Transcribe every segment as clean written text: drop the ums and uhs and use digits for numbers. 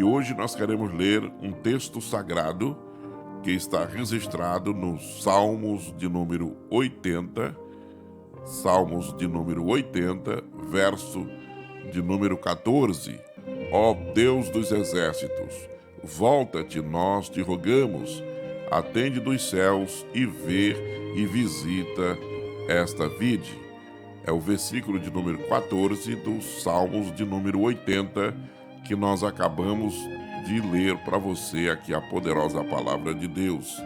E hoje nós queremos ler um texto sagrado que está registrado nos Salmos de número 80, verso de número 14. Ó Deus dos exércitos, volta-te, nós te rogamos, atende dos céus e vê e visita esta vide. É o versículo de número 14 dos Salmos de número 80 que nós acabamos de ler para você aqui a poderosa palavra de Deus.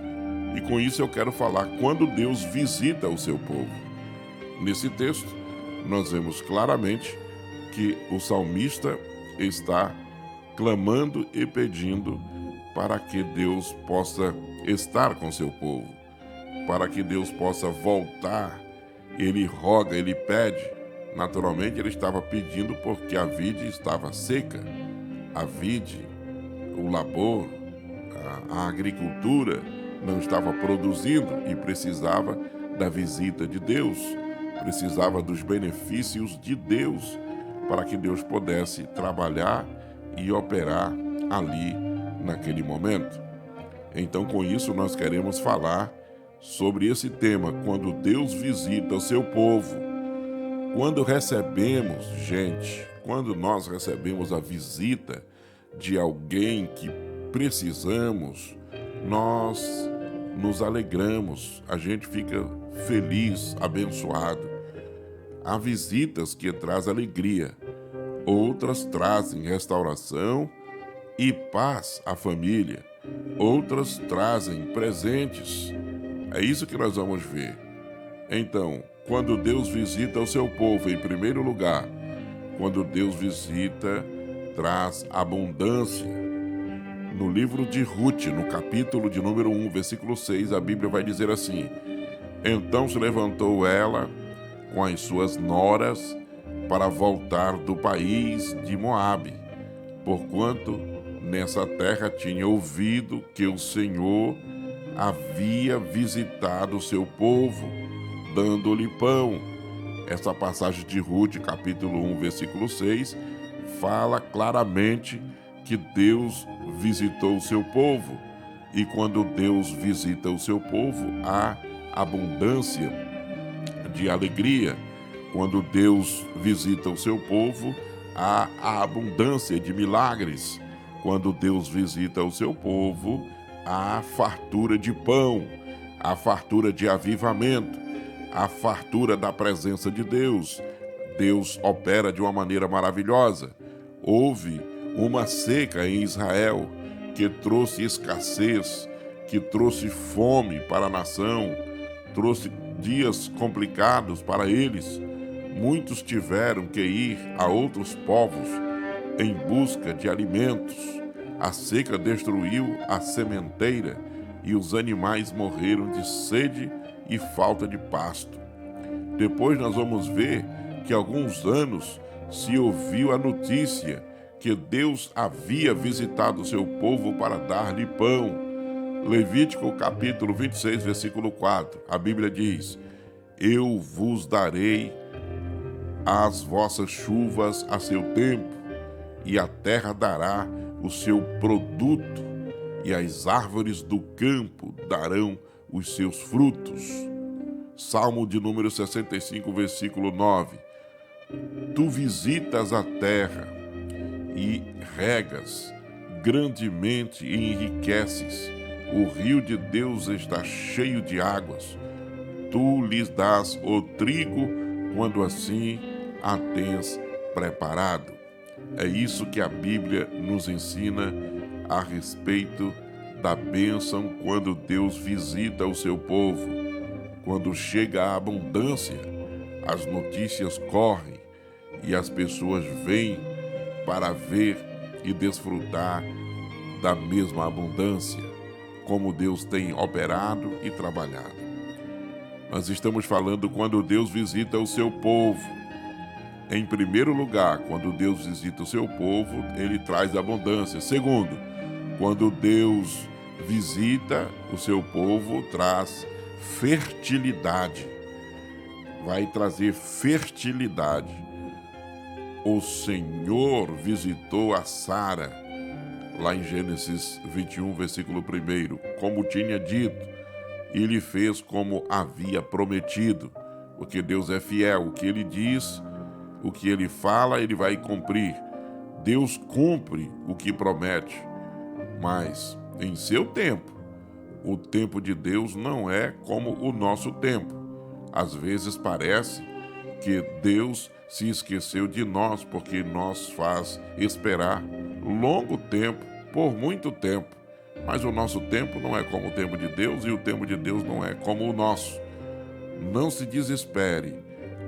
E com isso eu quero falar quando Deus visita o seu povo. Nesse texto, nós vemos claramente que o salmista está clamando e pedindo para que Deus possa estar com seu povo, para que Deus possa voltar. Ele roga, ele pede. Naturalmente, ele estava pedindo porque a vide estava seca. A vide, o labor, a agricultura não estava produzindo e precisava da visita de Deus, precisava dos benefícios de Deus para que Deus pudesse trabalhar e operar ali naquele momento. Então, com isso, nós queremos falar sobre esse tema, quando Deus visita o seu povo. Quando nós recebemos a visita de alguém que precisamos, nós nos alegramos, a gente fica feliz, abençoado. Há visitas que trazem alegria, outras trazem restauração e paz à família, outras trazem presentes. É isso que nós vamos ver. Então, quando Deus visita o seu povo, em primeiro lugar, quando Deus visita, traz abundância. No livro de Ruth, no capítulo de número 1, versículo 6, a Bíblia vai dizer assim: Então se levantou ela com as suas noras para voltar do país de Moabe, porquanto nessa terra tinha ouvido que o Senhor havia visitado o seu povo, dando-lhe pão. Essa passagem de Ruth, capítulo 1, versículo 6, fala claramente que Deus visitou o seu povo. E quando Deus visita o seu povo, há abundância de alegria. Quando Deus visita o seu povo, há a abundância de milagres. Quando Deus visita o seu povo, há fartura de pão, há fartura de avivamento, há fartura da presença de Deus. Deus opera de uma maneira maravilhosa. Houve uma seca em Israel que trouxe escassez, que trouxe fome para a nação, trouxe dias complicados para eles. Muitos tiveram que ir a outros povos em busca de alimentos. A seca destruiu a sementeira e os animais morreram de sede e falta de pasto. Depois nós vamos ver que há alguns anos se ouviu a notícia que Deus havia visitado o seu povo para dar-lhe pão. Levítico capítulo 26, versículo 4, a Bíblia diz: Eu vos darei as vossas chuvas a seu tempo, e a terra dará o seu produto, e as árvores do campo darão os seus frutos. Salmo de número 65, versículo 9. Tu visitas a terra e regas grandemente e enriqueces. O rio de Deus está cheio de águas. Tu lhes dás o trigo quando assim a tens preparado. É isso que a Bíblia nos ensina a respeito da bênção quando Deus visita o seu povo. Quando chega a abundância, as notícias correm e as pessoas vêm para ver e desfrutar da mesma abundância, como Deus tem operado e trabalhado. Nós estamos falando quando Deus visita o seu povo. Em primeiro lugar, quando Deus visita o seu povo, ele traz abundância. Segundo, quando Deus visita o seu povo, traz fertilidade. Vai trazer fertilidade. O Senhor visitou a Sara lá em Gênesis 21, versículo 1, como tinha dito, e lhe fez como havia prometido, porque Deus é fiel, o que ele diz, o que ele fala, ele vai cumprir. Deus cumpre o que promete, mas em seu tempo. O tempo de Deus não é como o nosso tempo. Às vezes parece que Deus se esqueceu de nós porque nos faz esperar longo tempo, por muito tempo. Mas o nosso tempo não é como o tempo de Deus e o tempo de Deus não é como o nosso. Não se desespere.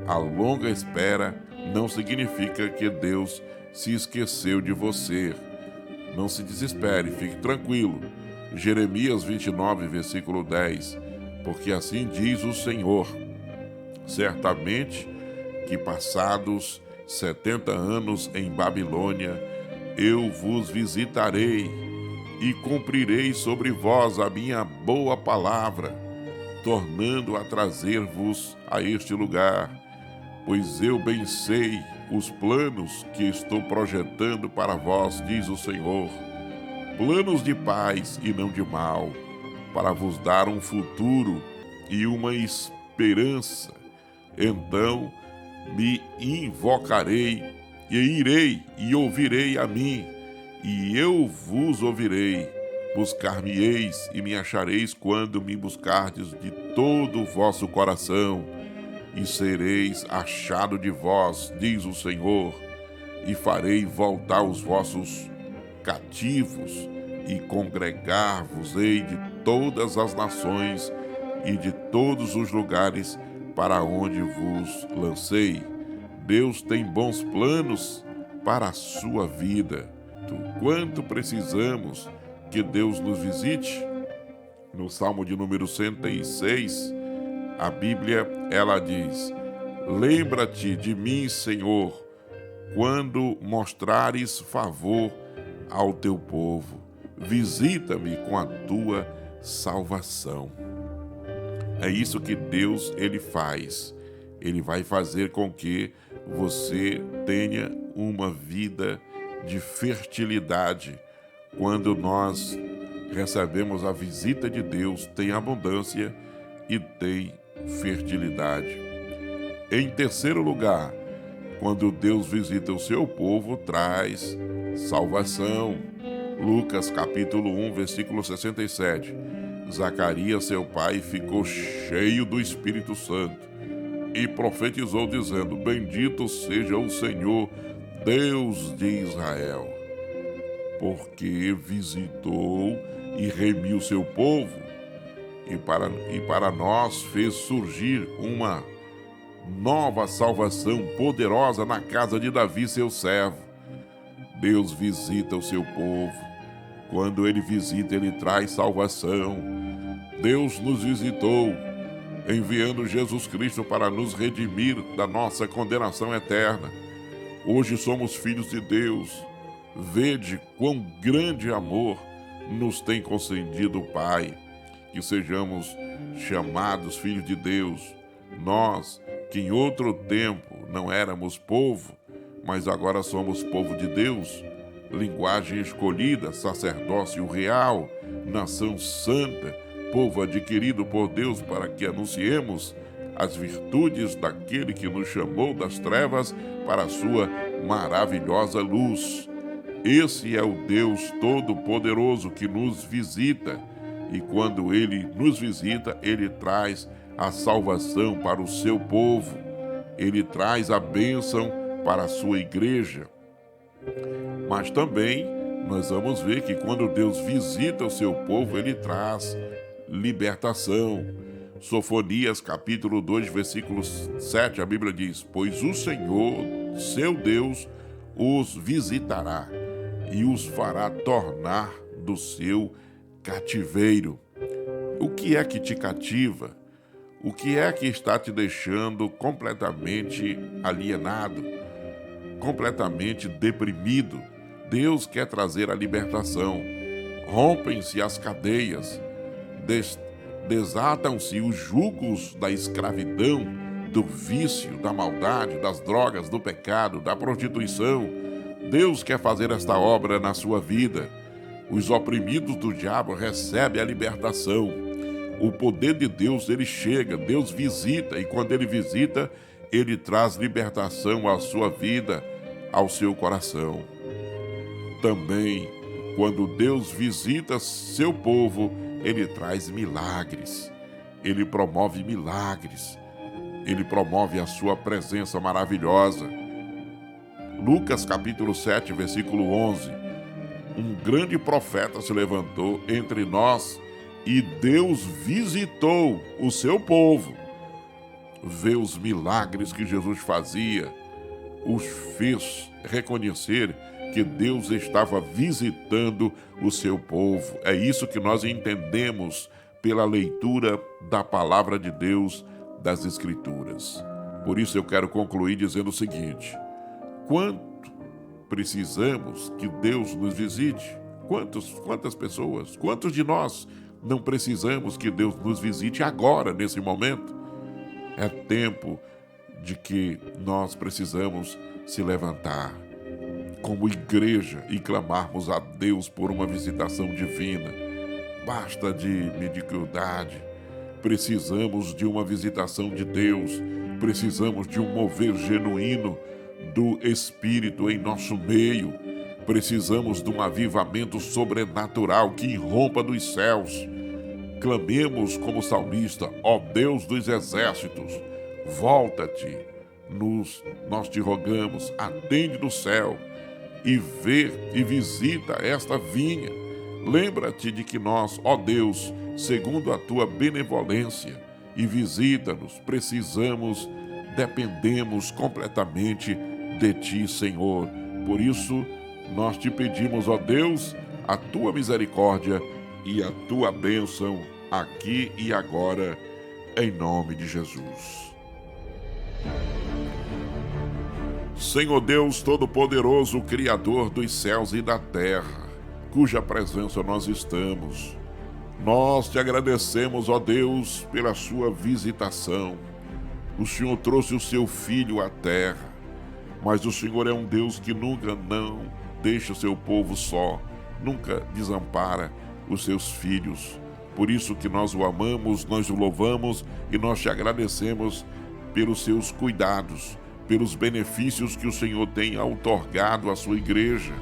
A longa espera não significa que Deus se esqueceu de você. Não se desespere, fique tranquilo. Jeremias 29, versículo 10. Porque assim diz o Senhor: certamente que passados 70 anos em Babilônia, eu vos visitarei e cumprirei sobre vós a minha boa palavra, tornando a trazer-vos a este lugar, pois eu bem sei os planos que estou projetando para vós, diz o Senhor, planos de paz e não de mal, para vos dar um futuro e uma esperança. Então me invocarei e irei e ouvirei a mim, e eu vos ouvirei. Buscar-me-eis e me achareis quando me buscardes de todo o vosso coração, e sereis achado de vós, diz o Senhor, e farei voltar os vossos cativos, e congregar-vos-ei de todas as nações e de todos os lugares para onde vos lancei. Deus tem bons planos para a sua vida. Quanto precisamos que Deus nos visite? No Salmo de número 106, a Bíblia, ela diz: lembra-te de mim, Senhor, quando mostrares favor ao teu povo. Visita-me com a tua salvação. É isso que Deus, ele faz. Ele vai fazer com que você tenha uma vida de fertilidade. Quando nós recebemos a visita de Deus, tem abundância e tem fertilidade. Em terceiro lugar, quando Deus visita o seu povo, traz salvação. Lucas capítulo 1, versículo 67. Zacarias, seu pai, ficou cheio do Espírito Santo e profetizou dizendo: bendito seja o Senhor, Deus de Israel, porque visitou e remiu seu povo, e para nós fez surgir uma nova salvação poderosa na casa de Davi, seu servo. Deus visita o seu povo. Quando ele visita, ele traz salvação. Deus nos visitou, enviando Jesus Cristo para nos redimir da nossa condenação eterna. Hoje somos filhos de Deus. Vede quão grande amor nos tem concedido o Pai, que sejamos chamados filhos de Deus. Nós, que em outro tempo não éramos povo, mas agora somos povo de Deus, linguagem escolhida, sacerdócio real, nação santa, povo adquirido por Deus para que anunciemos as virtudes daquele que nos chamou das trevas para a sua maravilhosa luz. Esse é o Deus Todo-Poderoso que nos visita, e quando Ele nos visita, Ele traz a salvação para o seu povo. Ele traz a bênção para a sua igreja. Mas também nós vamos ver que quando Deus visita o seu povo, Ele traz libertação. Sofonias capítulo 2, versículo 7, a Bíblia diz: pois o Senhor, seu Deus, os visitará e os fará tornar do seu cativeiro. O que é que te cativa? O que é que está te deixando completamente alienado, completamente deprimido? Deus quer trazer a libertação. Rompem-se as cadeias, desatam-se os jugos da escravidão, do vício, da maldade, das drogas, do pecado, da prostituição. Deus quer fazer esta obra na sua vida. Os oprimidos do diabo recebem a libertação. O poder de Deus, ele chega, Deus visita, e quando ele visita, ele traz libertação à sua vida, ao seu coração. Também, quando Deus visita seu povo, ele traz milagres. Ele promove milagres. Ele promove a sua presença maravilhosa. Lucas capítulo 7, versículo 11. Um grande profeta se levantou entre nós e Deus visitou o seu povo. Vê os milagres que Jesus fazia, os fez reconhecer que Deus estava visitando o seu povo. É isso que nós entendemos pela leitura da palavra de Deus, das Escrituras. Por isso eu quero concluir dizendo o seguinte: quanto precisamos que Deus nos visite? Quantas pessoas, quantos de nós não precisamos que Deus nos visite agora, nesse momento? É tempo de que nós precisamos se levantar como igreja e clamarmos a Deus por uma visitação divina. Basta de mediocridade. Precisamos de uma visitação de Deus. Precisamos de um mover genuíno do Espírito em nosso meio. Precisamos de um avivamento sobrenatural que irrompa dos céus. Clamemos como salmista: ó Deus dos exércitos, volta-te, nós te rogamos, atende do céu e vê e visita esta vinha. Lembra-te de que nós, ó Deus, segundo a tua benevolência, e visita-nos, precisamos, dependemos completamente de ti, Senhor. Por isso, nós te pedimos, ó Deus, a tua misericórdia e a tua bênção aqui e agora, em nome de Jesus. Senhor Deus Todo-Poderoso, Criador dos céus e da terra, cuja presença nós estamos, nós te agradecemos, ó Deus, pela sua visitação. O Senhor trouxe o seu Filho à terra, mas o Senhor é um Deus que nunca não deixa o seu povo só, nunca desampara os seus filhos. Por isso que nós o amamos, nós o louvamos e nós te agradecemos pelos seus cuidados, pelos benefícios que o Senhor tem outorgado à sua igreja.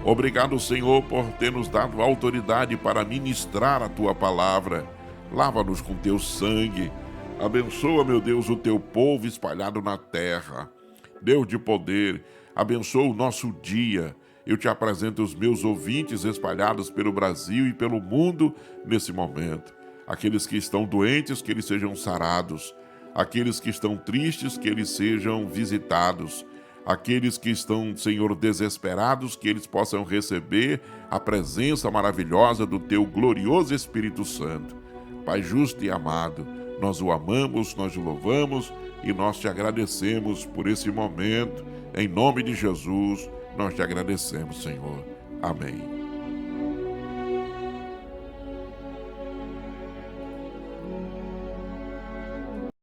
Obrigado, Senhor, por ter nos dado autoridade para ministrar a tua palavra. Lava-nos com teu sangue. Abençoa, meu Deus, o teu povo espalhado na terra. Deus de poder, abençoa o nosso dia. Eu te apresento os meus ouvintes espalhados pelo Brasil e pelo mundo nesse momento. Aqueles que estão doentes, que eles sejam sarados. Aqueles que estão tristes, que eles sejam visitados. Aqueles que estão, Senhor, desesperados, que eles possam receber a presença maravilhosa do teu glorioso Espírito Santo. Pai justo e amado, nós o amamos, nós o louvamos e nós te agradecemos por esse momento. Em nome de Jesus, nós te agradecemos, Senhor. Amém.